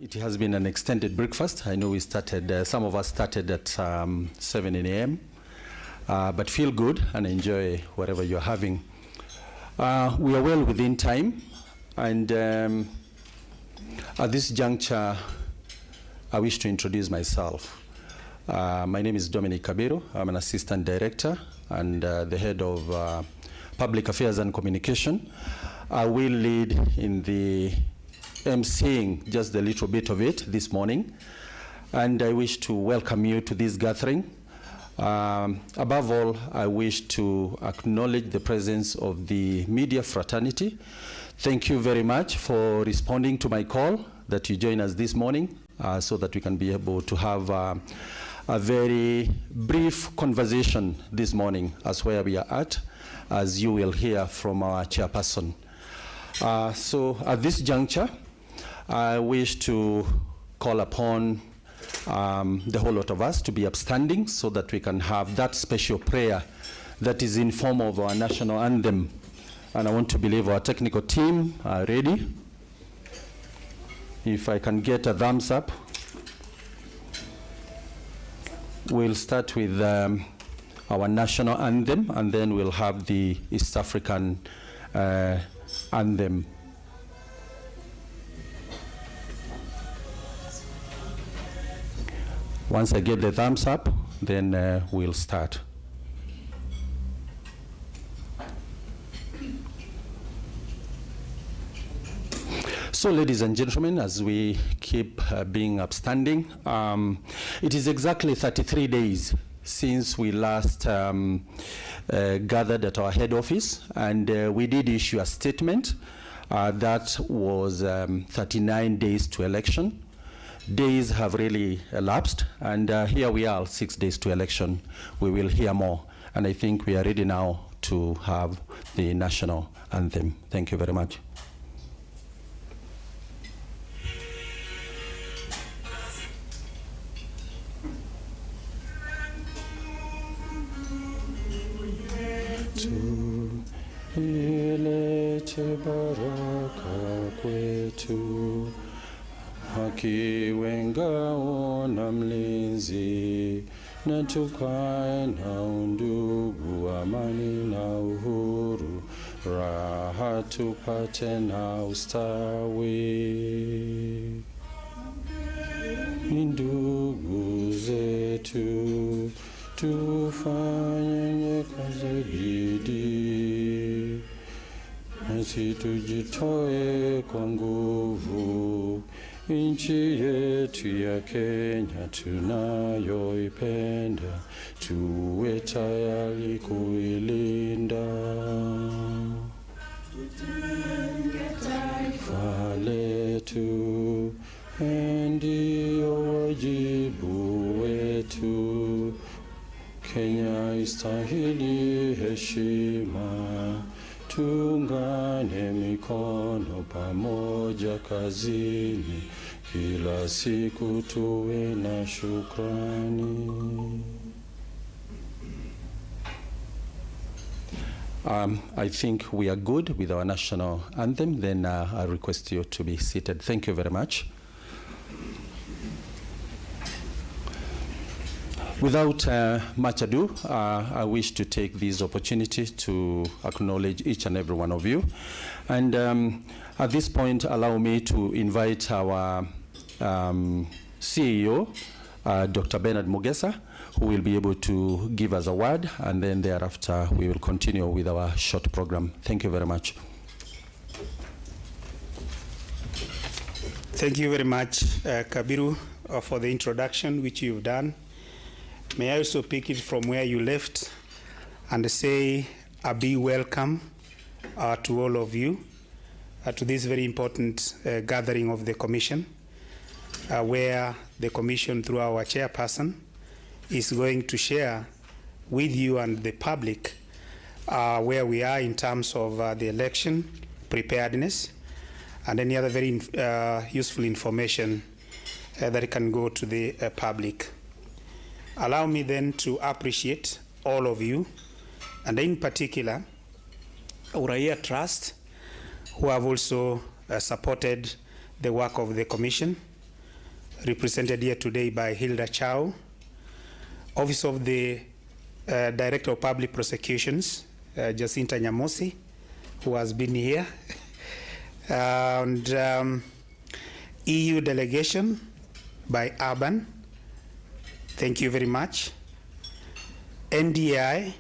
It has been an extended breakfast. I know we started, some of us started at 7 a.m., but feel good and enjoy whatever you're having. We are well within time, and at this juncture, I wish to introduce myself. My name is Dominic Kabiru. I'm an assistant director and the head of Public Affairs and Communication. I will lead in the emceeing just a little bit of it this morning, and I wish to welcome you to this gathering. Above all, I wish to acknowledge the presence of the media fraternity. Thank you very much for responding to my call that you join us this morning so that we can be able to have a very brief conversation this morning as where we are at, as you will hear from our chairperson. So at this juncture, I wish to call upon the whole lot of us to be upstanding so that we can have that special prayer that is in form of our national anthem. And I want to believe our technical team are ready. If I can get a thumbs up. We'll start with our national anthem, and then we'll have the East African anthem. Once I get the thumbs up, then we'll start. So, ladies and gentlemen, as we keep being upstanding, it is exactly 33 days since we last gathered at our head office, and we did issue a statement that was 39 days to election. Days have really elapsed, and here we are, 6 days to election. We will hear more, and I think we are ready now to have the national anthem. Thank you very much. Ilete baraka kwetu, haki wengao na mlinzi, na tukae na undugu, amani na uhuru, raha tupate na ustawi. Ndugu zetu, tufanye kazi bidii, nasi tujitoe kwa nguvu, nchi yetu ya Kenya tunayoipenda, tuwe tayari kuilinda. Taifa letu ndio wajibu wetu, Kenya istahili heshima, tuungane mikono pamoja kazini, kila siku tuwe na shukrani. I think we are good with our national anthem. Then I request you to be seated. Thank you very much. Without much ado, I wish to take this opportunity to acknowledge each and every one of you. And at this point, allow me to invite our CEO, Dr. Bernard Mugesa, who will be able to give us a word, and then thereafter we will continue with our short program. Thank you very much. Thank you very much, Kabiru, for the introduction which you've done. May I also pick it from where you left and say a big welcome to all of you to this very important gathering of the Commission, where the Commission, through our chairperson, is going to share with you and the public where we are in terms of the election, preparedness, and any other very useful information that can go to the public. Allow me then to appreciate all of you, and in particular, Uraia Trust, who have also supported the work of the Commission represented here today by Hilda Chow, Office of the Director of Public Prosecutions, Jacinta Nyamosi, who has been here, and EU delegation by Urban, thank you very much. NDI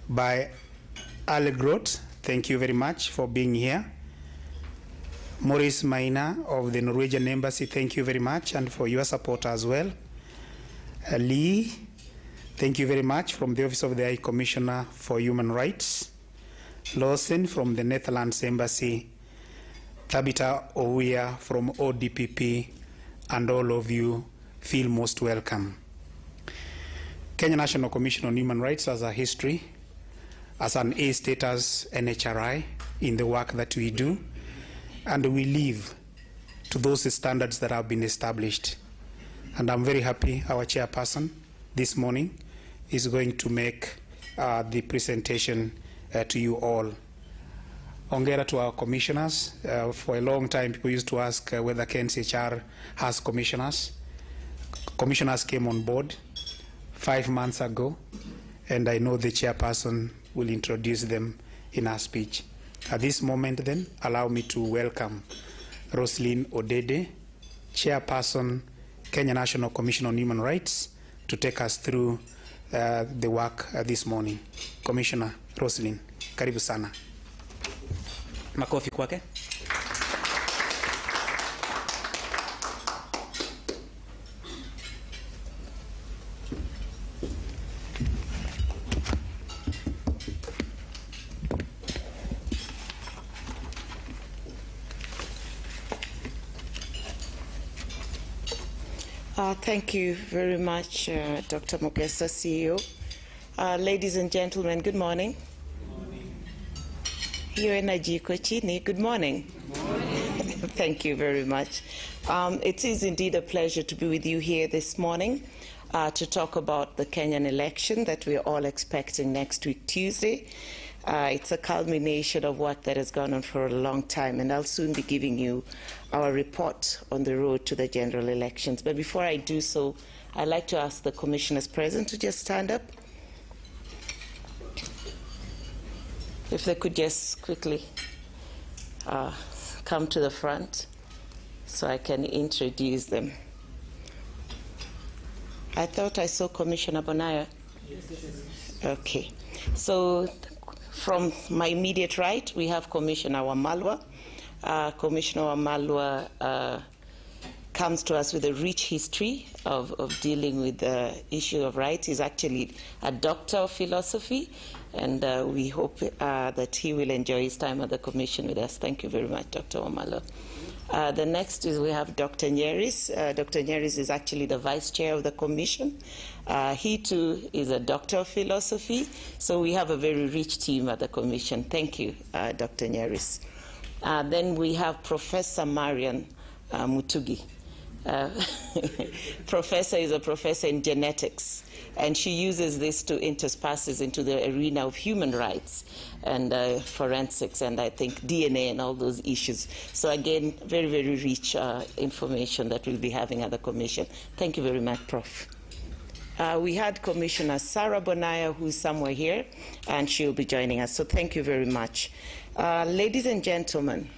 by Allegrot, thank you very much for being here. Maurice Maina of the Norwegian Embassy, thank you very much, and for your support as well. Lee, thank you very much from the Office of the High Commissioner for Human Rights. Lawson from the Netherlands Embassy. Tabitha Ouya from ODPP, and all of you feel most welcome. Kenya National Commission on Human Rights has a history as an A status NHRI in the work that we do, and we live to those standards that have been established. And I'm very happy our chairperson this morning is going to make the presentation to you all. Ongera to our commissioners. For a long time, people used to ask whether KNCHR has commissioners. Commissioners came on board 5 months ago, and I know the chairperson will introduce them in her speech. At this moment, then, allow me to welcome Roslyn Odede, chairperson, Kenya National Commission on Human Rights, to take us through the work this morning. Commissioner Roslyn, karibu sana. Makofi kwake. Thank you very much, Dr. Mogesa, CEO. Ladies and gentlemen, good morning. Good morning. Good morning. Thank you very much. It is indeed a pleasure to be with you here this morning to talk about the Kenyan election that we are all expecting next week, Tuesday. It's a culmination of work that has gone on for a long time, and I'll soon be giving you our report on the road to the general elections. But before I do so, I'd like to ask the commissioners present to just stand up. If they could just quickly come to the front so I can introduce them. I thought I saw Commissioner Bonaya. Okay. So from my immediate right, we have Commissioner Wamalwa. Commissioner Wamalwa comes to us with a rich history of dealing with the issue of rights. He's actually a doctor of philosophy, and we hope that he will enjoy his time at the Commission with us. Thank you very much, Dr. Wamalwa. The next is we have Dr. Nyeris. Dr. Nyeris is actually the Vice Chair of the Commission. He too is a doctor of philosophy, so we have a very rich team at the Commission. Thank you, Dr. Nyeris. Then we have Professor Marian Mutugi. Professor is a professor in genetics, and she uses this to intersperse into the arena of human rights and forensics, and I think DNA and all those issues. So again, very, very rich information that we'll be having at the Commission. Thank you very much, Prof. We had Commissioner Sarah Bonaya, who's somewhere here, and she'll be joining us. So thank you very much. Ladies and gentlemen,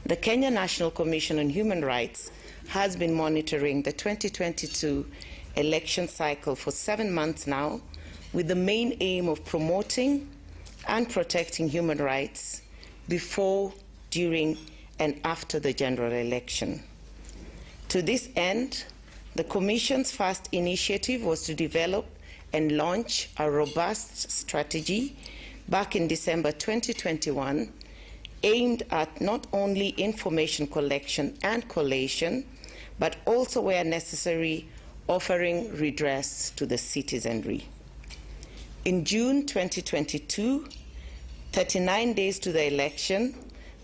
the Kenya National Commission on Human Rights has been monitoring the 2022 election cycle for 7 months now, with the main aim of promoting and protecting human rights before, during, and after the general election. To this end, the Commission's first initiative was to develop and launch a robust strategy back in December 2021, aimed at not only information collection and collation, but also, where necessary, offering redress to the citizenry. In June 2022, 39 days to the election,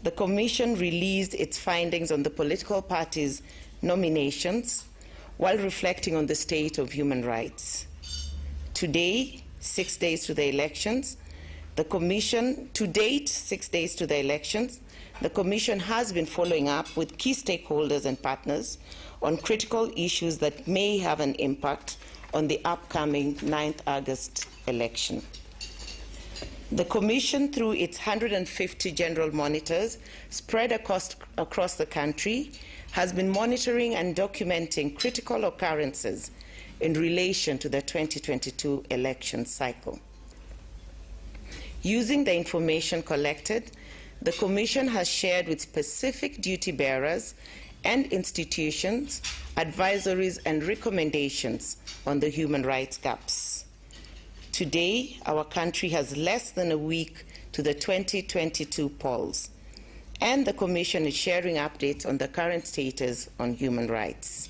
the Commission released its findings on the political parties' nominations while reflecting on the state of human rights. Today, 6 days to the elections, the Commission, to date, 6 days to the elections, the Commission has been following up with key stakeholders and partners on critical issues that may have an impact on the upcoming 9th August election. The Commission, through its 150 general monitors spread across the country, has been monitoring and documenting critical occurrences in relation to the 2022 election cycle. Using the information collected, the Commission has shared with specific duty bearers and institutions advisories and recommendations on the human rights gaps. Today, our country has less than a week to the 2022 polls, and the Commission is sharing updates on the current status on human rights.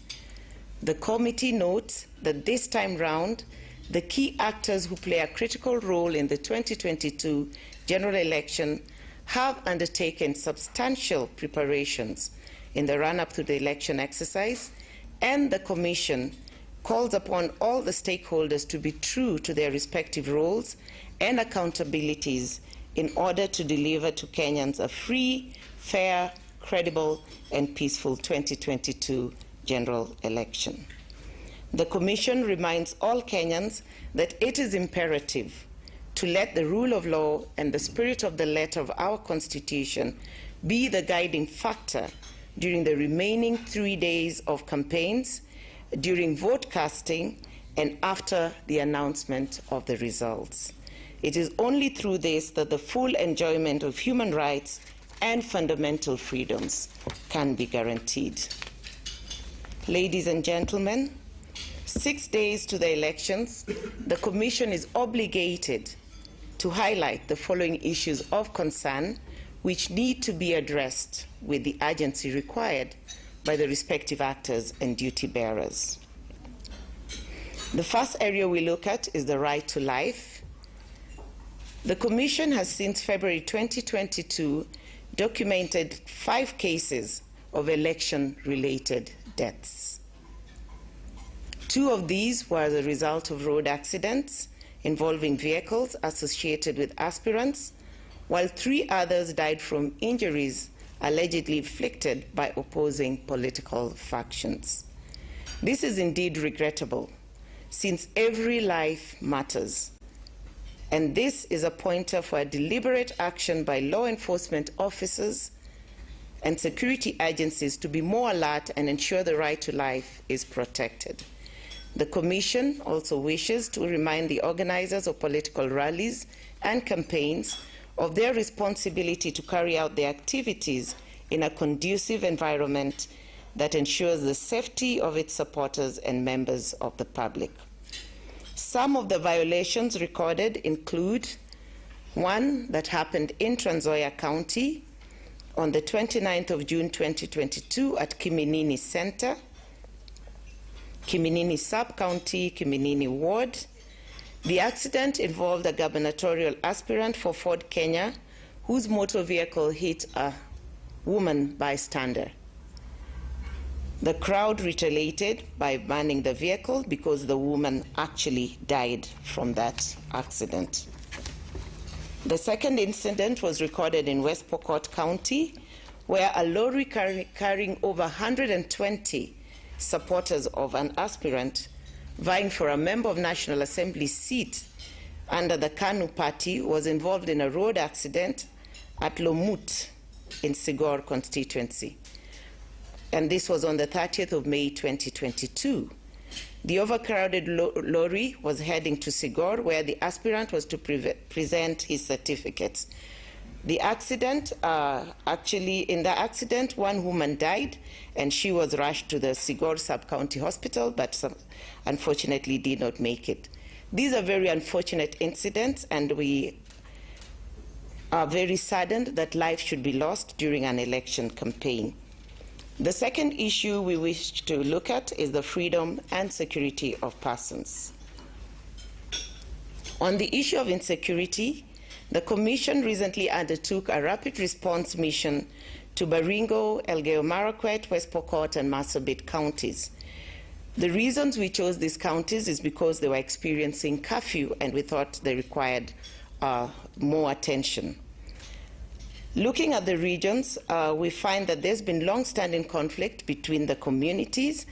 The committee notes that this time round, the key actors who play a critical role in the 2022 general election have undertaken substantial preparations in the run-up to the election exercise, and the Commission calls upon all the stakeholders to be true to their respective roles and accountabilities in order to deliver to Kenyans a free, fair, credible, and peaceful 2022 general election. The Commission reminds all Kenyans that it is imperative to let the rule of law and the spirit of the letter of our Constitution be the guiding factor during the remaining 3 days of campaigns, during vote casting, and after the announcement of the results. It is only through this that the full enjoyment of human rights and fundamental freedoms can be guaranteed. Ladies and gentlemen, 6 days to the elections, the Commission is obligated to highlight the following issues of concern which need to be addressed with the urgency required by the respective actors and duty bearers. The first area we look at is the right to life. The Commission has since February 2022 documented 5 cases of election-related deaths. 2 of these were the result of road accidents involving vehicles associated with aspirants, while 3 others died from injuries allegedly inflicted by opposing political factions. This is indeed regrettable, since every life matters, and this is a pointer for a deliberate action by law enforcement officers and security agencies to be more alert and ensure the right to life is protected. The Commission also wishes to remind the organizers of political rallies and campaigns of their responsibility to carry out their activities in a conducive environment that ensures the safety of its supporters and members of the public. Some of the violations recorded include one that happened in Trans Nzoia County on the 29th of June 2022 at Kiminini Center, Kiminini Sub-County, Kiminini Ward. The accident involved a gubernatorial aspirant for Ford Kenya whose motor vehicle hit a woman bystander. The crowd retaliated by banning the vehicle because the woman actually died from that accident. The second incident was recorded in West Pokot County, where a lorry carrying over 120 supporters of an aspirant vying for a member of National Assembly seat under the KANU party was involved in a road accident at Lomut in Sigor constituency. And this was on the 30th of May 2022. The overcrowded lorry was heading to Sigor, where the aspirant was to present his certificates. The accident, in the accident, one woman died, and she was rushed to the Sigor Sub-County Hospital, but unfortunately did not make it. These are very unfortunate incidents, and we are very saddened that life should be lost during an election campaign. The second issue we wish to look at is the freedom and security of persons. On the issue of insecurity, the Commission recently undertook a rapid response mission to Baringo, Elgeyo Marakwet, West Pokot, and Marsabit counties. The reasons we chose these counties is because they were experiencing curfew, and we thought they required more attention. Looking at the regions, we find that there's been long-standing conflict between the communities,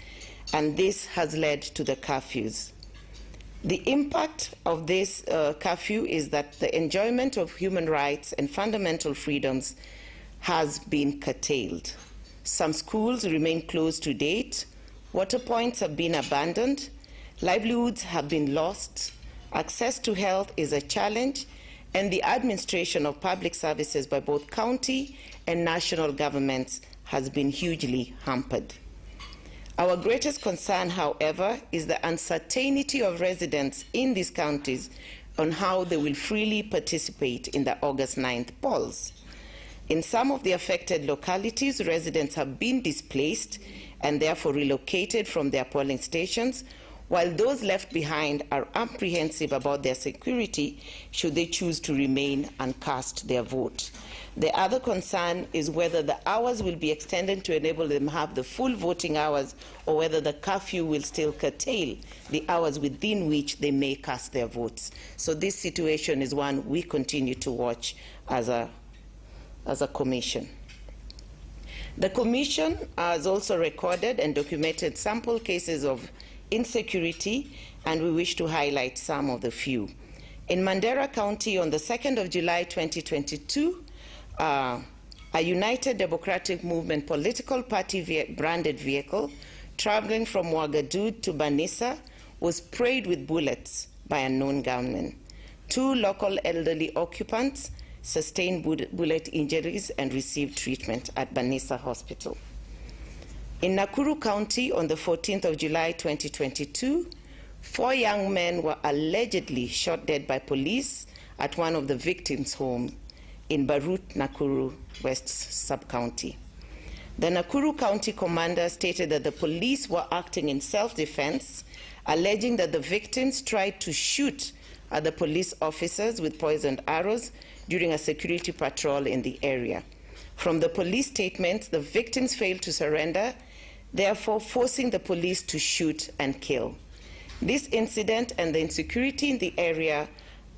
and this has led to the curfews. The impact of this curfew is that the enjoyment of human rights and fundamental freedoms has been curtailed. Some schools remain closed to date, water points have been abandoned, livelihoods have been lost, access to health is a challenge, and the administration of public services by both county and national governments has been hugely hampered. Our greatest concern, however, is the uncertainty of residents in these counties on how they will freely participate in the August 9th polls. In some of the affected localities, residents have been displaced and therefore relocated from their polling stations, while those left behind are apprehensive about their security should they choose to remain and cast their vote. The other concern is whether the hours will be extended to enable them to have the full voting hours, or whether the curfew will still curtail the hours within which they may cast their votes. So this situation is one we continue to watch as a commission. The Commission has also recorded and documented sample cases of insecurity, and we wish to highlight some of the few. In Mandera County, on the 2nd of July 2022, a United Democratic Movement political party branded vehicle traveling from Ouagadougou to Banissa was sprayed with bullets by unknown gunmen. 2 local elderly occupants sustained bullet injuries and received treatment at Banissa Hospital. In Nakuru County, on the 14th of July 2022, 4 young men were allegedly shot dead by police at one of the victims' homes in Barut, Nakuru West Sub-County. The Nakuru County commander stated that the police were acting in self-defense, alleging that the victims tried to shoot at the police officers with poisoned arrows during a security patrol in the area. From the police statement, the victims failed to surrender, therefore forcing the police to shoot and kill. This incident and the insecurity in the area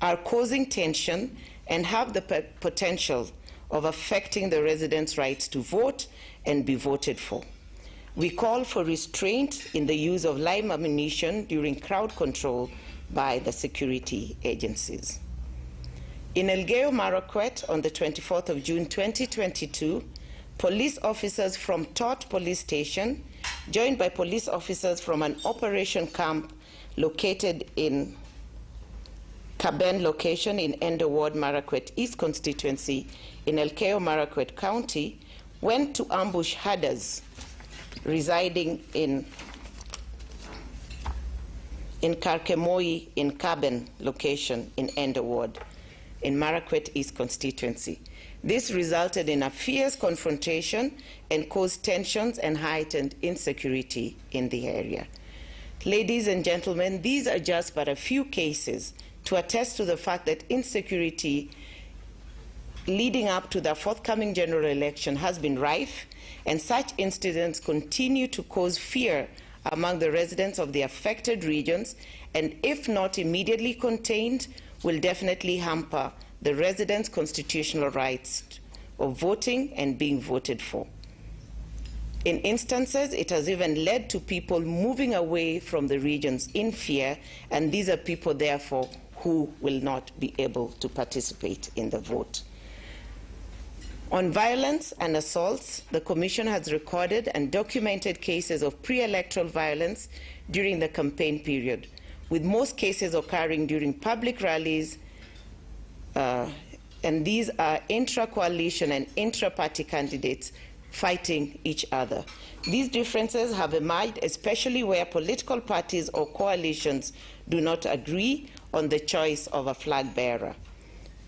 are causing tension and have the potential of affecting the residents' rights to vote and be voted for. We call for restraint in the use of live ammunition during crowd control by the security agencies. In Elgeyo Marakwet, on the 24th of June 2022, police officers from Tot Police Station, joined by police officers from an operation camp located in Kaben location in Endo Ward, Marakwet East constituency in Elgeyo Marakwet County, went to ambush herders residing in Karkemoi in Kaben location in Endo Ward in Marakwet East constituency. This resulted in a fierce confrontation and caused tensions and heightened insecurity in the area. Ladies and gentlemen, these are just but a few cases to attest to the fact that insecurity leading up to the forthcoming general election has been rife, and such incidents continue to cause fear among the residents of the affected regions, and if not immediately contained, will definitely hamper the residents' constitutional rights of voting and being voted for. In instances, it has even led to people moving away from the regions in fear, and these are people, therefore, who will not be able to participate in the vote. On violence and assaults, the Commission has recorded and documented cases of pre-electoral violence during the campaign period, with most cases occurring during public rallies, and these are intra-coalition and intra-party candidates fighting each other. These differences have emerged, especially where political parties or coalitions do not agree on the choice of a flag bearer.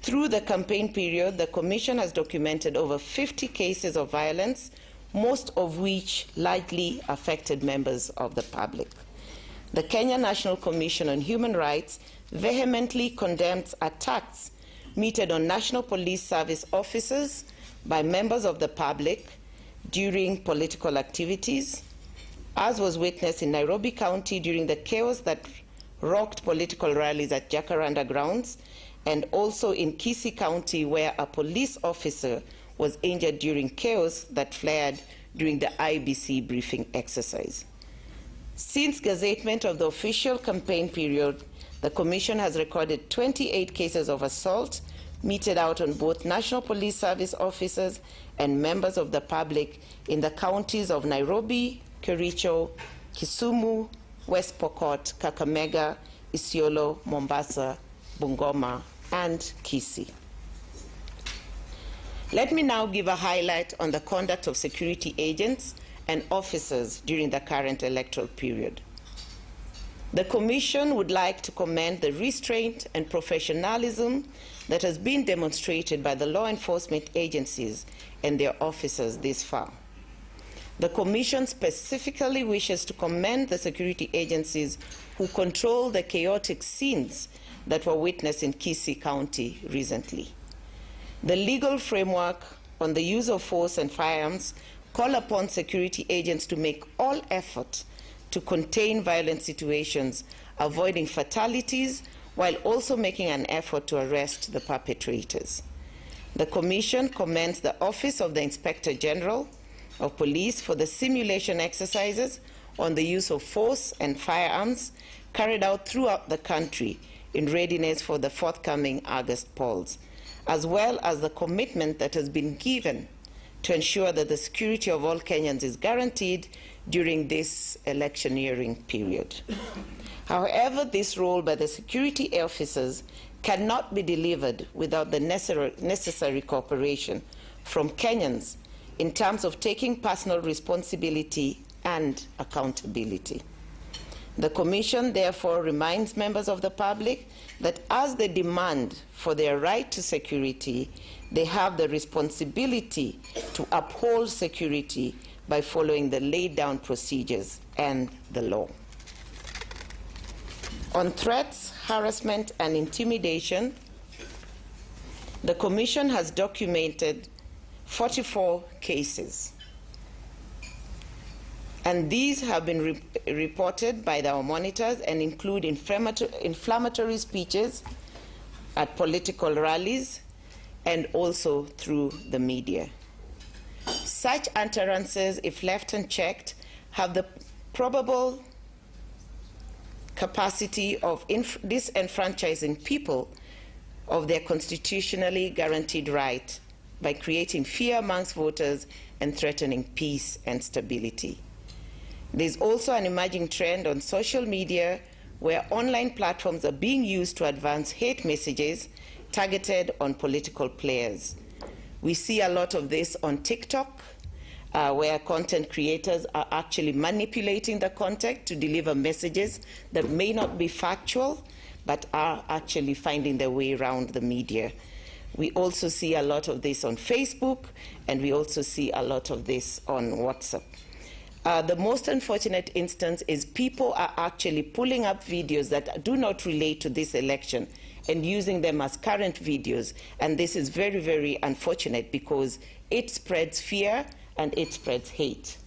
Through the campaign period, the Commission has documented over 50 cases of violence, most of which largely affected members of the public. The Kenya National Commission on Human Rights vehemently condemns attacks meted on National Police Service officers by members of the public during political activities, as was witnessed in Nairobi County during the chaos that rocked political rallies at Jacaranda grounds, and also in Kisii County, where a police officer was injured during chaos that flared during the IBC briefing exercise. Since gazettement of the official campaign period, the Commission has recorded 28 cases of assault meted out on both National Police Service officers and members of the public in the counties of Nairobi, Kericho, Kisumu, West Pokot, Kakamega, Isiolo, Mombasa, Bungoma, and Kisii. Let me now give a highlight on the conduct of security agents and officers during the current electoral period. The Commission would like to commend the restraint and professionalism that has been demonstrated by the law enforcement agencies and their officers this far. The Commission specifically wishes to commend the security agencies who control the chaotic scenes that were witnessed in Kisii County recently. The legal framework on the use of force and firearms call upon security agents to make all effort to contain violent situations, avoiding fatalities, while also making an effort to arrest the perpetrators. The Commission commends the Office of the Inspector General of Police for the simulation exercises on the use of force and firearms carried out throughout the country in readiness for the forthcoming August polls, as well as the commitment that has been given to ensure that the security of all Kenyans is guaranteed during this electioneering period. However, this role by the security officers cannot be delivered without the necessary cooperation from Kenyans in terms of taking personal responsibility and accountability. The Commission therefore reminds members of the public that as they demand for their right to security, they have the responsibility to uphold security by following the laid down procedures and the law. On threats, harassment, and intimidation, the Commission has documented 44 cases. And these have been reported by our monitors and include inflammatory speeches at political rallies and also through the media. Such utterances, if left unchecked, have the probable capacity of disenfranchising people of their constitutionally guaranteed right by creating fear amongst voters and threatening peace and stability. There's also an emerging trend on social media where online platforms are being used to advance hate messages targeted on political players. We see a lot of this on TikTok, where content creators are actually manipulating the content to deliver messages that may not be factual, but are actually finding their way around the media. We also see a lot of this on Facebook, and we also see a lot of this on WhatsApp. The most unfortunate instance is people are actually pulling up videos that do not relate to this election and using them as current videos. And this is very, very unfortunate because it spreads fear and it spreads hate.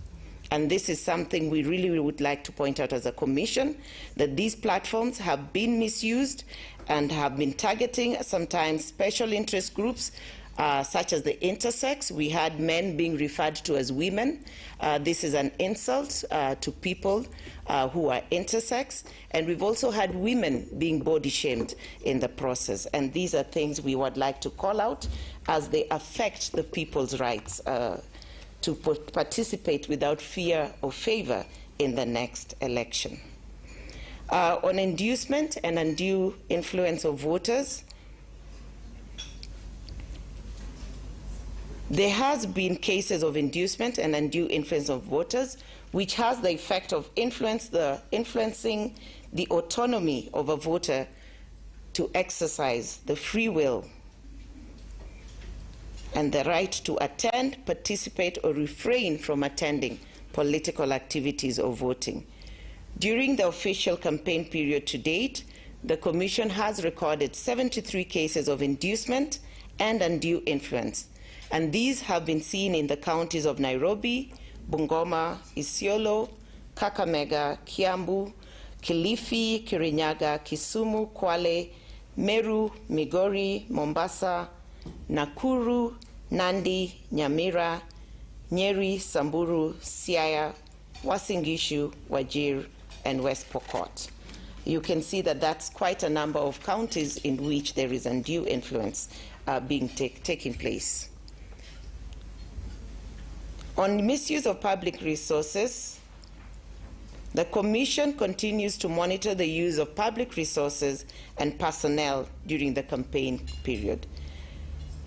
And this is something we really would like to point out as a Commission, that these platforms have been misused and have been targeting sometimes special interest groups, such as the intersex. We had men being referred to as women. This is an insult to people who are intersex. And we've also had women being body shamed in the process. And these are things we would like to call out as they affect the people's rights to participate without fear or favor in the next election. On inducement and undue influence of voters, there has been cases of inducement and undue influence of voters, which has the effect of influencing the autonomy of a voter to exercise the free will and the right to attend, participate, or refrain from attending political activities or voting. During the official campaign period to date, the Commission has recorded 73 cases of inducement and undue influence, and these have been seen in the counties of Nairobi, Bungoma, Isiolo, Kakamega, Kiambu, Kilifi, Kirinyaga, Kisumu, Kwale, Meru, Migori, Mombasa, Nakuru, Nandi, Nyamira, Nyeri, Samburu, Siaya, Uasin Gishu, Wajir, and West Pokot. You can see that that's quite a number of counties in which there is undue influence taking place. On misuse of public resources, the Commission continues to monitor the use of public resources and personnel during the campaign period.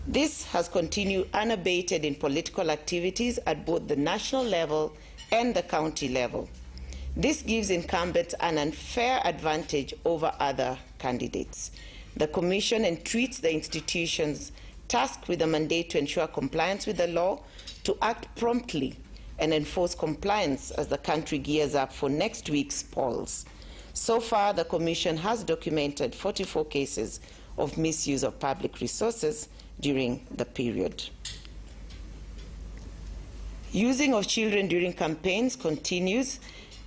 This has continued unabated in political activities at both the national level and the county level. This gives incumbents an unfair advantage over other candidates. The Commission entreats the institutions tasked with the mandate to ensure compliance with the law to act promptly and enforce compliance as the country gears up for next week's polls. So far, the Commission has documented 44 cases of misuse of public resources during the period. Using of children during campaigns continues,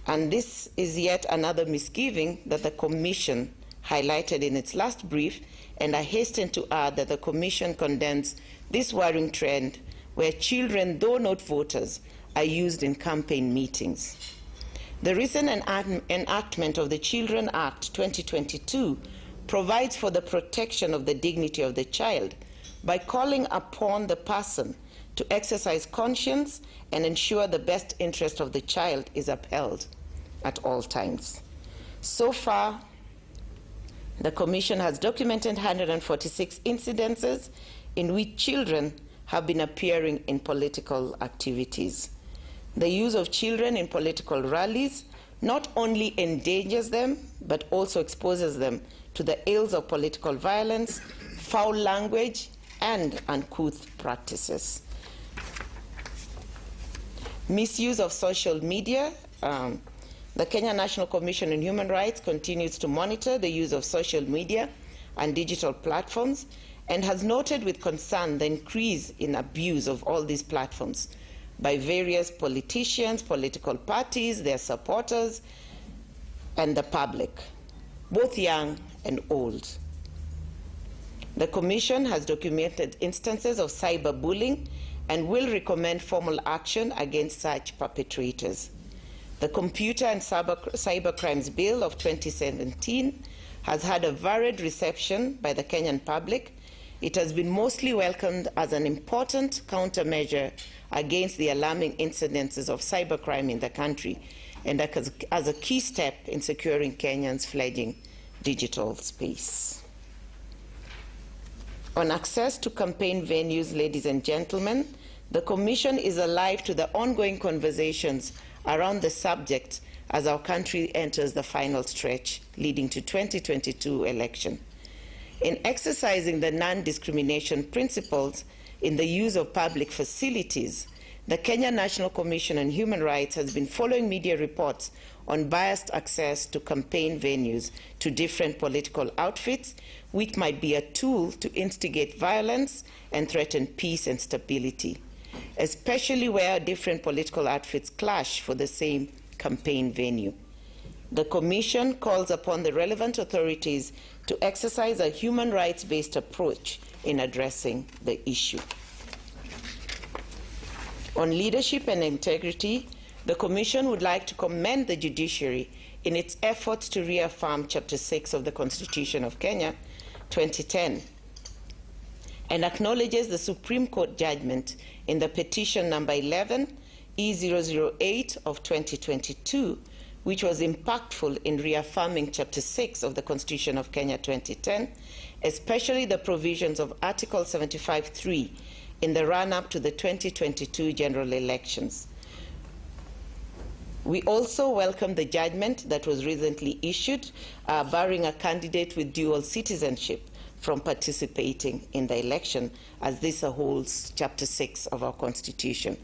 and this is yet another misgiving that the Commission highlighted in its last brief, and I hasten to add that the Commission condemns this worrying trend where children, though not voters, are used in campaign meetings. The recent enactment of the Children Act 2022 provides for the protection of the dignity of the child by calling upon the person to exercise conscience and ensure the best interest of the child is upheld at all times. So far, the Commission has documented 146 incidences in which children have been appearing in political activities. The use of children in political rallies not only endangers them, but also exposes them to the ills of political violence, foul language, and uncouth practices. Misuse of social media. The Kenya National Commission on Human Rights continues to monitor the use of social media and digital platforms and has noted with concern the increase in abuse of all these platforms by various politicians, political parties, their supporters, and the public, both young and old. The Commission has documented instances of cyberbullying and will recommend formal action against such perpetrators. The Computer and Cyber Crimes Bill of 2017 has had a varied reception by the Kenyan public. It has been mostly welcomed as an important countermeasure against the alarming incidences of cybercrime in the country and as a key step in securing Kenyans' fledgling digital space. On access to campaign venues, ladies and gentlemen, the Commission is alive to the ongoing conversations around the subject as our country enters the final stretch leading to 2022 election. In exercising the non-discrimination principles in the use of public facilities, the Kenya National Commission on Human Rights has been following media reports on biased access to campaign venues to different political outfits, which might be a tool to instigate violence and threaten peace and stability, especially where different political outfits clash for the same campaign venue. The Commission calls upon the relevant authorities to exercise a human rights-based approach in addressing the issue. On leadership and integrity, the Commission would like to commend the judiciary in its efforts to reaffirm Chapter 6 of the Constitution of Kenya, 2010, and acknowledges the Supreme Court judgment in the petition number 11, E008 of 2022, which was impactful in reaffirming Chapter 6 of the Constitution of Kenya 2010, especially the provisions of Article 75(3) in the run-up to the 2022 general elections. We also welcome the judgment that was recently issued barring a candidate with dual citizenship from participating in the election, as this holds Chapter 6 of our Constitution.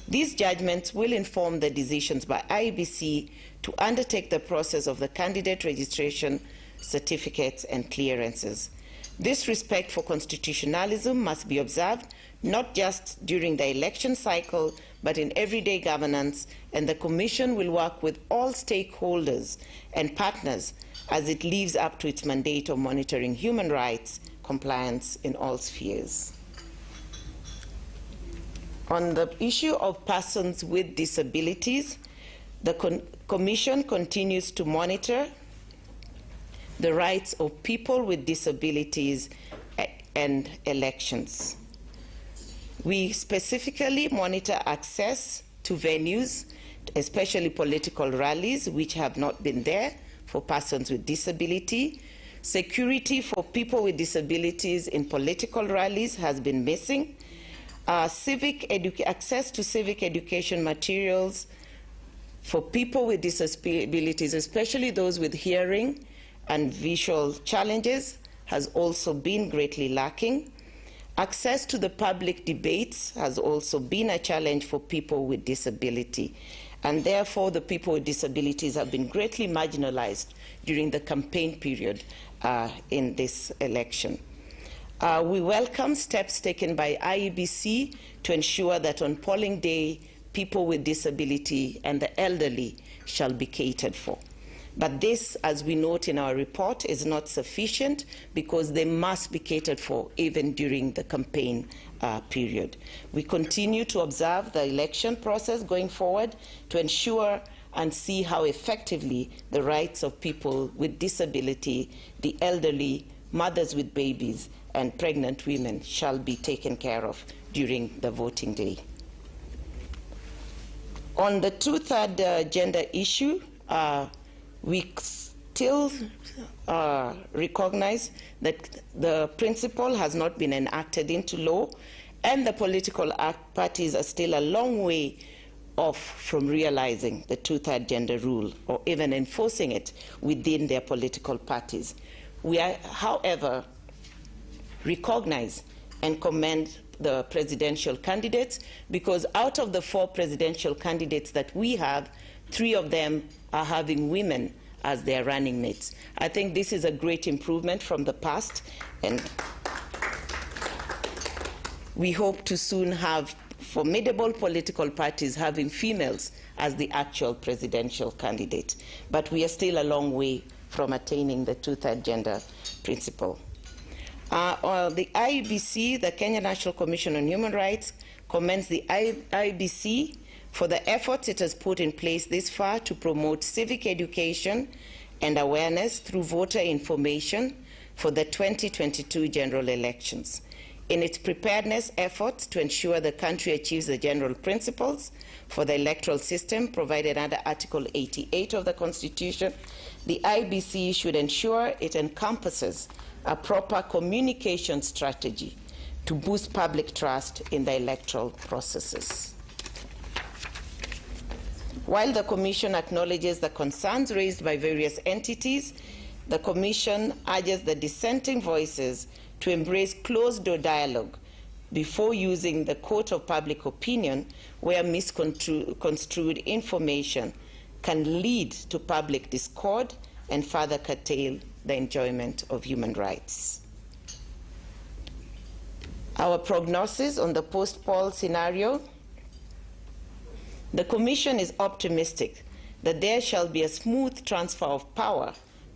These judgments will inform the decisions by IEBC to undertake the process of the candidate registration, certificates, and clearances. This respect for constitutionalism must be observed not just during the election cycle, but in everyday governance, and the Commission will work with all stakeholders and partners as it lives up to its mandate of monitoring human rights compliance in all spheres. On the issue of persons with disabilities, the Commission continues to monitor the rights of people with disabilities and elections. We specifically monitor access to venues, especially political rallies, which have not been there for persons with disability. Security for people with disabilities in political rallies has been missing. Access to civic education materials for people with disabilities, especially those with hearing and visual challenges, has also been greatly lacking. Access to the public debates has also been a challenge for people with disability, and therefore the people with disabilities have been greatly marginalized during the campaign period in this election. We welcome steps taken by IEBC to ensure that on polling day, people with disability and the elderly shall be catered for. But this, as we note in our report, is not sufficient because they must be catered for even during the campaign period. We continue to observe the election process going forward to ensure and see how effectively the rights of people with disability, the elderly, mothers with babies, and pregnant women shall be taken care of during the voting day. On the two-third gender issue, we still recognize that the principle has not been enacted into law, and the political parties are still a long way off from realizing the two-third gender rule or even enforcing it within their political parties. We are, however, recognize and commend the presidential candidates, because out of the 4 presidential candidates that we have, 3 of them are having women as their running mates. I think this is a great improvement from the past, and we hope to soon have formidable political parties having females as the actual presidential candidate. But we are still a long way from attaining the two-third gender principle. The IEBC, the Kenya National Commission on Human Rights, commends the IEBC for the efforts it has put in place this far to promote civic education and awareness through voter information for the 2022 general elections. In its preparedness efforts to ensure the country achieves the general principles for the electoral system provided under Article 88 of the Constitution, the IEBC should ensure it encompasses a proper communication strategy to boost public trust in the electoral processes. While the Commission acknowledges the concerns raised by various entities, the Commission urges the dissenting voices to embrace closed-door dialogue before using the court of public opinion where misconstrued information can lead to public discord and further curtail the enjoyment of human rights. Our prognosis on the post-poll scenario: the Commission is optimistic that there shall be a smooth transfer of power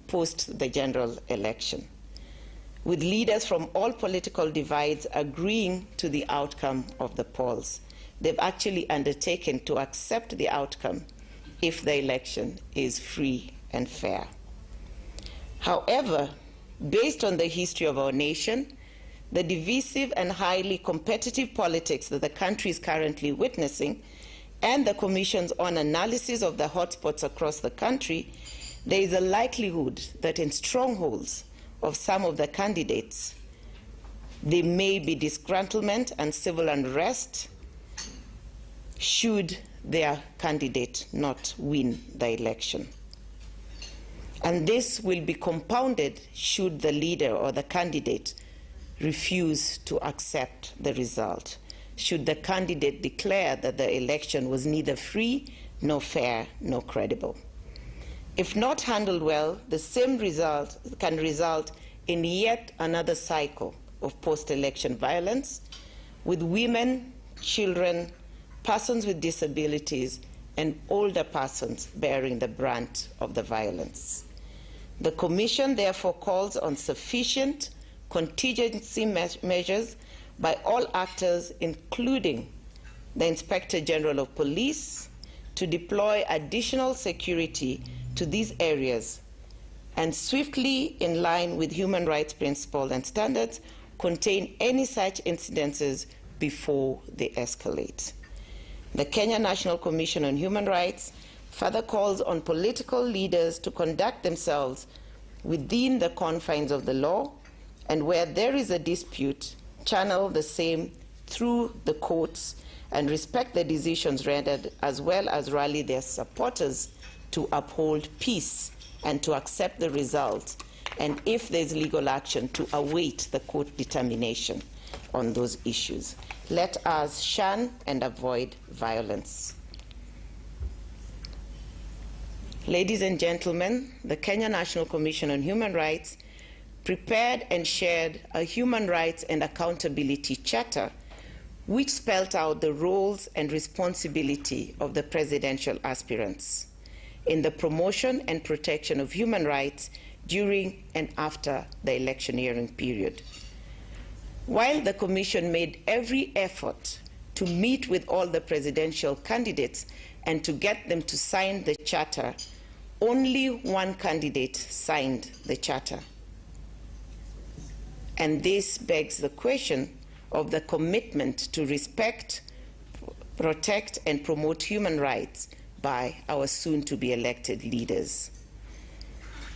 post the general election, with leaders from all political divides agreeing to the outcome of the polls. They've actually undertaken to accept the outcome if the election is free and fair. However, based on the history of our nation, the divisive and highly competitive politics that the country is currently witnessing, and the Commission's own analysis of the hotspots across the country, there is a likelihood that in strongholds of some of the candidates, there may be disgruntlement and civil unrest should their candidate not win the election. And this will be compounded should the leader or the candidate refuse to accept the result, should the candidate declare that the election was neither free, nor fair, nor credible. If not handled well, the same result can result in yet another cycle of post-election violence, with women, children, persons with disabilities, and older persons bearing the brunt of the violence. The Commission therefore calls on sufficient contingency measures by all actors, including the Inspector General of Police to deploy additional security to these areas and swiftly, in line with human rights principles and standards, contain any such incidences before they escalate. The Kenya National Commission on Human Rights further calls on political leaders to conduct themselves within the confines of the law, and where there is a dispute, channel the same through the courts and respect the decisions rendered, as well as rally their supporters to uphold peace and to accept the result, and if there's legal action, to await the court determination on those issues. Let us shun and avoid violence. Ladies and gentlemen, the Kenya National Commission on Human Rights prepared and shared a Human Rights and Accountability Charter, which spelled out the roles and responsibility of the presidential aspirants in the promotion and protection of human rights during and after the electioneering period. While the Commission made every effort to meet with all the presidential candidates and to get them to sign the charter, only one candidate signed the charter. And this begs the question of the commitment to respect, protect, and promote human rights by our soon-to-be elected leaders.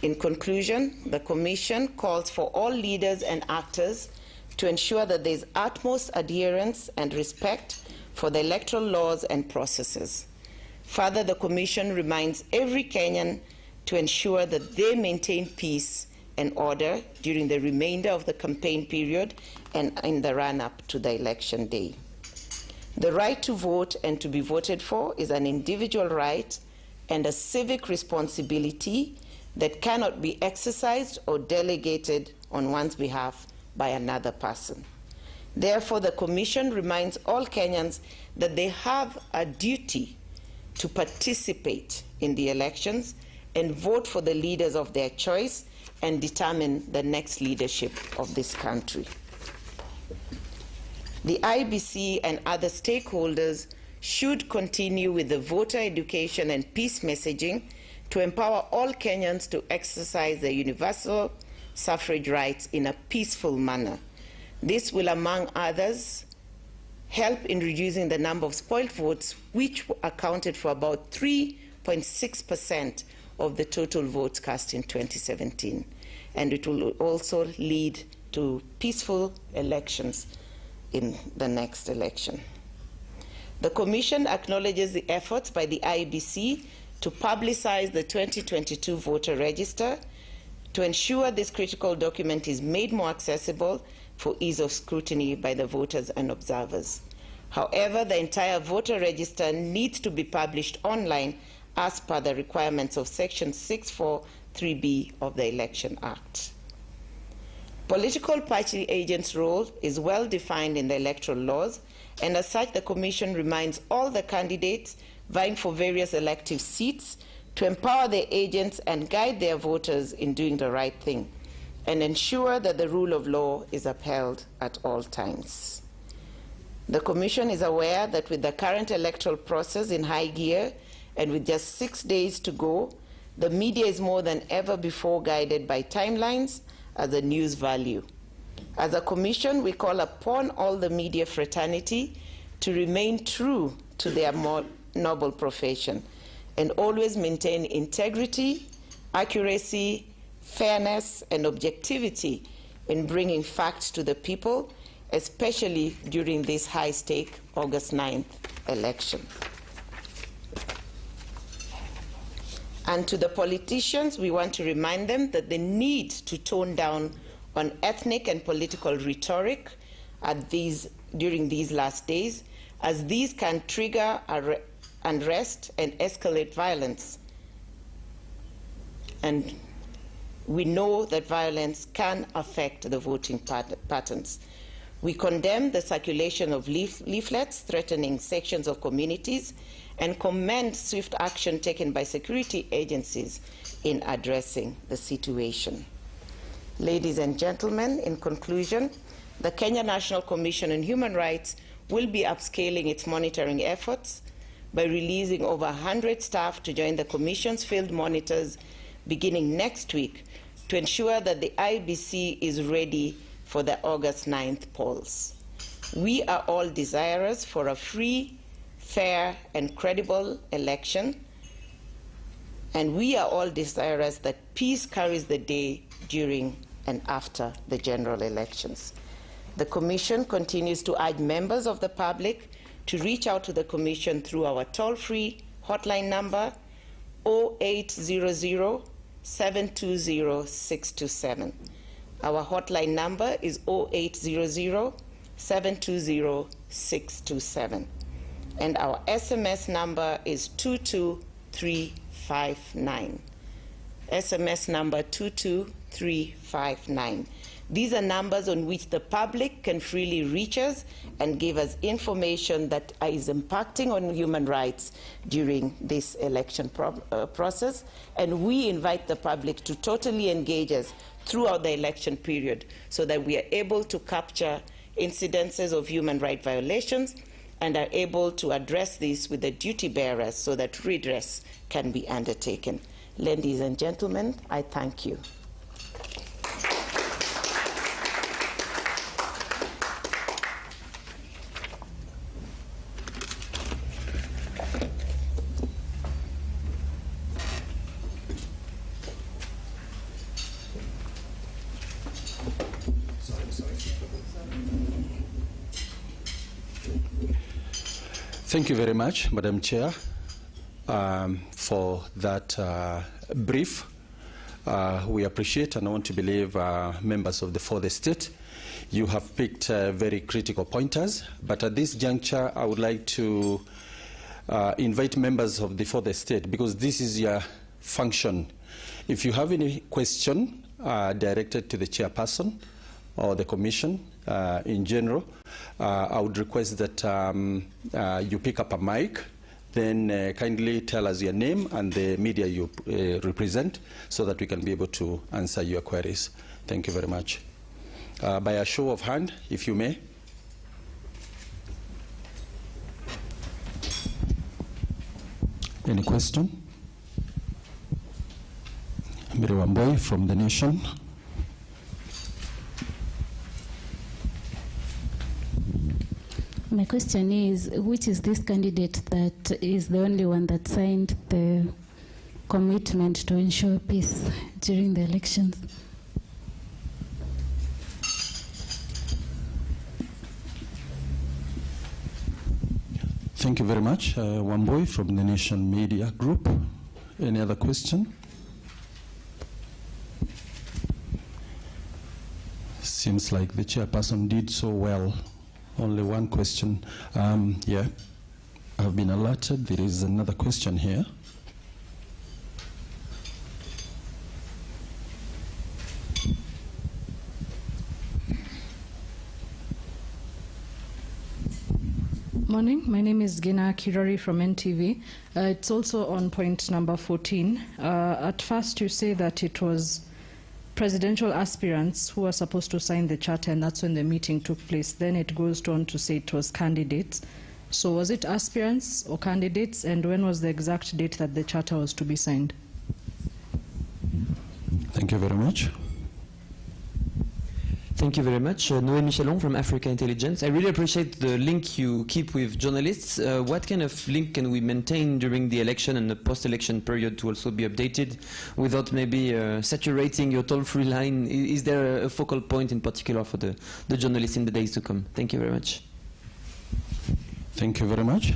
In conclusion, the Commission calls for all leaders and actors to ensure that there is utmost adherence and respect for the electoral laws and processes. Further, the Commission reminds every Kenyan to ensure that they maintain peace and order during the remainder of the campaign period and in the run-up to the election day. The right to vote and to be voted for is an individual right and a civic responsibility that cannot be exercised or delegated on one's behalf by another person. Therefore, the Commission reminds all Kenyans that they have a duty to participate in the elections and vote for the leaders of their choice and determine the next leadership of this country. The IBC and other stakeholders should continue with the voter education and peace messaging to empower all Kenyans to exercise their universal suffrage rights in a peaceful manner. This will, among others, help in reducing the number of spoiled votes, which accounted for about 3.6% of the total votes cast in 2017. And it will also lead to peaceful elections in the next election. The Commission acknowledges the efforts by the IEBC to publicize the 2022 voter register to ensure this critical document is made more accessible for ease of scrutiny by the voters and observers. However, the entire voter register needs to be published online as per the requirements of Section 643B of the Election Act. Political party agents' role is well defined in the electoral laws, and as such, the Commission reminds all the candidates vying for various elective seats to empower their agents and guide their voters in doing the right thing and ensure that the rule of law is upheld at all times. The Commission is aware that with the current electoral process in high gear and with just 6 days to go, the media is more than ever before guided by timelines as a news value. As a Commission, we call upon all the media fraternity to remain true to their more noble profession and always maintain integrity, accuracy, fairness, and objectivity in bringing facts to the people, especially during this high-stake August 9th election. And to the politicians, we want to remind them that they need to tone down on ethnic and political rhetoric during these last days, as these can trigger unrest and escalate violence. And we know that violence can affect the voting patterns. We condemn the circulation of leaflets threatening sections of communities and commend swift action taken by security agencies in addressing the situation. Ladies and gentlemen, in conclusion, the Kenya National Commission on Human Rights will be upscaling its monitoring efforts by releasing over 100 staff to join the Commission's field monitors beginning next week to ensure that the IBC is ready for the August 9th polls. We are all desirous for a free, fair, and credible election, and we are all desirous that peace carries the day during and after the general elections. The Commission continues to urge members of the public to reach out to the Commission through our toll-free hotline number 0800 720 627. Our hotline number is 0800 720 627. And our SMS number is 22359. SMS number 22359. These are numbers on which the public can freely reach us and give us information that is impacting on human rights during this election process. And we invite the public to totally engage us throughout the election period so that we are able to capture incidences of human rights violations and are able to address this with the duty bearers so that redress can be undertaken. Ladies and gentlemen, I thank you. Thank you very much, Madam Chair, for that brief. We appreciate, and I want to believe members of the fourth estate, you have picked very critical pointers. But at this juncture, I would like to invite members of the fourth estate, because this is your function. If you have any question directed to the chairperson or the commission in general, I would request that you pick up a mic, then kindly tell us your name and the media you represent so that we can be able to answer your queries. Thank you very much. By a show of hand, if you may. Any question? Mary Wamboi from The Nation. My question is, which is this candidate that is the only one that signed the commitment to ensure peace during the elections? Thank you very much. Wamboi from The Nation Media Group. Any other question? Seems like the chairperson did so well. Only one question. Yeah, I've been alerted. There is another question here. Morning, my name is Gina Kirori from NTV. It's also on point number 14. At first you say that it was presidential aspirants who were supposed to sign the charter, and that's when the meeting took place. Then it goes on to say it was candidates. So was it aspirants or candidates, and when was the exact date that the charter was to be signed? Thank you very much. Thank you very much. Noé Michelon from Africa Intelligence. I really appreciate the link you keep with journalists. What kind of link can we maintain during the election and the post-election period to also be updated without maybe saturating your toll-free line? Is there a focal point in particular for the journalists in the days to come? Thank you very much. Thank you very much.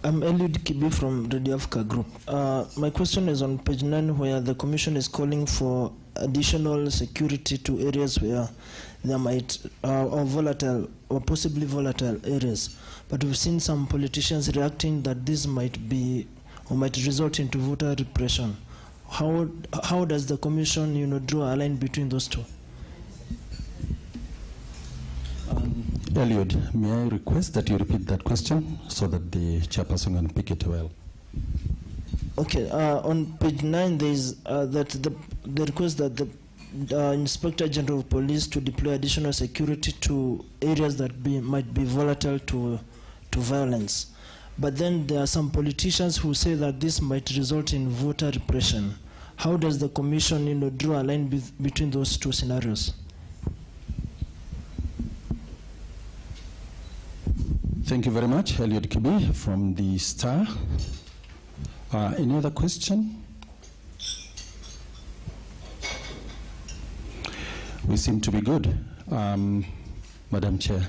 I'm Eliud Kibi from Radio Africa Group. My question is on page 9, where the Commission is calling for additional security to areas where there might or volatile or possibly volatile areas. But we've seen some politicians reacting that this might be or might result into voter repression. How does the Commission, draw a line between those two? Eliud, may I request that you repeat that question so that the chairperson can pick it well? Okay, on page 9, there is the request that the Inspector General of Police to deploy additional security to areas that might be volatile to violence. But then there are some politicians who say that this might result in voter repression. How does the Commission, draw a line between those two scenarios? Thank you very much, Eliud Kibi from the Star. Any other question? We seem to be good. Madam Chair.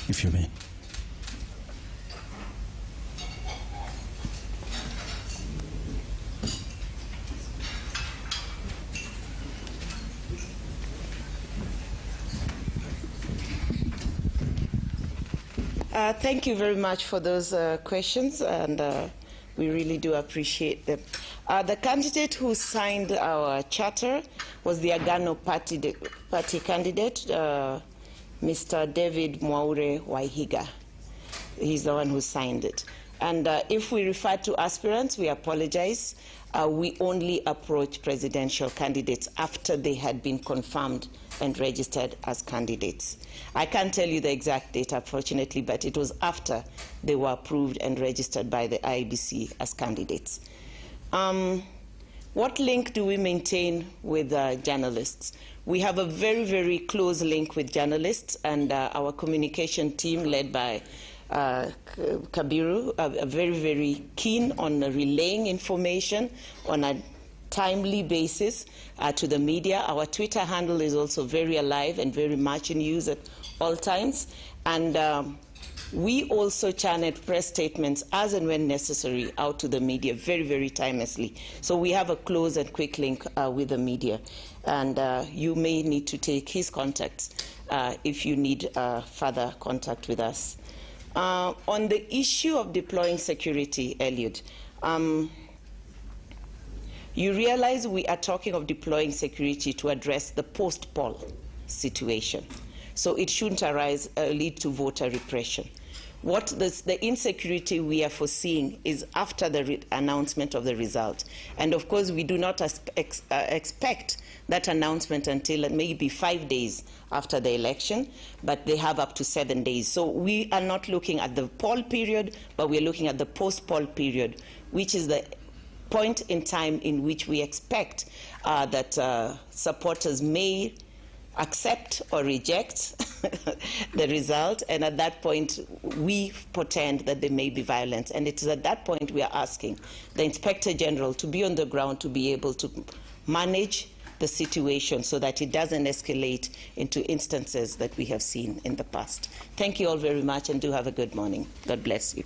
If you may. Thank you very much for those questions, and we really do appreciate them. The candidate who signed our charter was the Agano Party candidate, Mr. David Mwaure Waihiga. He's the one who signed it. And if we refer to aspirants, we apologize. We only approach presidential candidates after they had been confirmed and registered as candidates. I can't tell you the exact date, unfortunately, but it was after they were approved and registered by the IEBC as candidates. What link do we maintain with journalists? We have a very, very close link with journalists, and our communication team led by Kabiru are very, very keen on relaying information on a timely basis to the media. Our Twitter handle is also very alive and very much in use at all times. And we also channel press statements as and when necessary out to the media very, very timelessly. So we have a close and quick link with the media. And you may need to take his contacts if you need further contact with us. On the issue of deploying security, Eliud, you realize we are talking of deploying security to address the post-poll situation. So it shouldn't lead to voter repression. What the insecurity we are foreseeing is after the announcement of the result. And of course, we do not expect that announcement until maybe 5 days after the election, but they have up to 7 days. So we are not looking at the poll period, but we're looking at the post-poll period, which is the point in time in which we expect that supporters may accept or reject the result, and at that point we portend that there may be violence. And it is at that point we are asking the Inspector General to be on the ground to be able to manage the situation so that it doesn't escalate into instances that we have seen in the past. Thank you all very much, and do have a good morning. God bless you.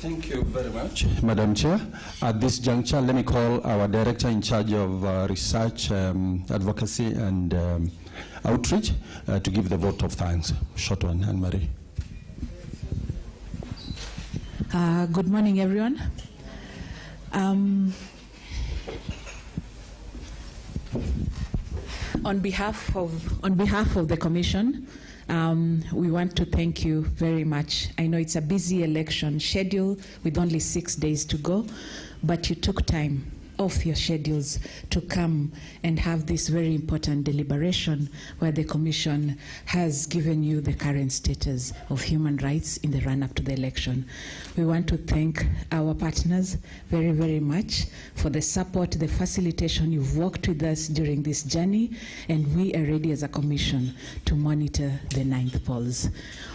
Thank you very much, Madam Chair. At this juncture, let me call our Director in charge of Research, Advocacy and Outreach to give the vote of thanks. Short one, Anne-Marie. Good morning, everyone. On behalf of the Commission, we want to thank you very much. I know it's a busy election schedule with only 6 days to go, but you took time off your schedules to come and have this very important deliberation where the Commission has given you the current status of human rights in the run-up to the election. We want to thank our partners very, very much for the support, the facilitation. You've worked with us during this journey, and we are ready as a Commission to monitor the 9th polls.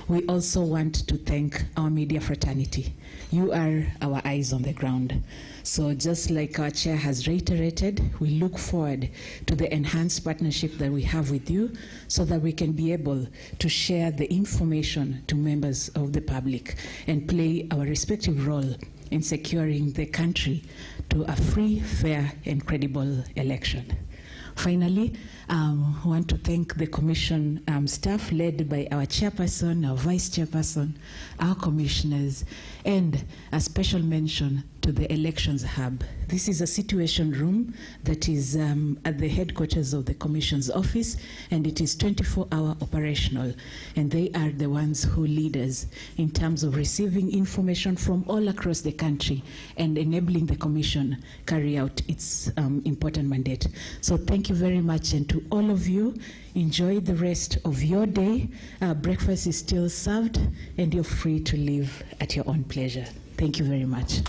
We also want to thank our media fraternity. You are our eyes on the ground. So just like our chair has reiterated, we look forward to the enhanced partnership that we have with you so that we can be able to share the information to members of the public and play our respective role in securing the country to a free, fair, and credible election. Finally, I want to thank the Commission staff led by our chairperson, our vice chairperson, our commissioners, and a special mention to the Elections Hub. This is a situation room that is at the headquarters of the Commission's office, and it is 24-hour operational. And they are the ones who lead us in terms of receiving information from all across the country and enabling the Commission carry out its important mandate. So thank you very much, and to all of you, enjoy the rest of your day. Breakfast is still served, and you're free to leave at your own pleasure. Thank you very much.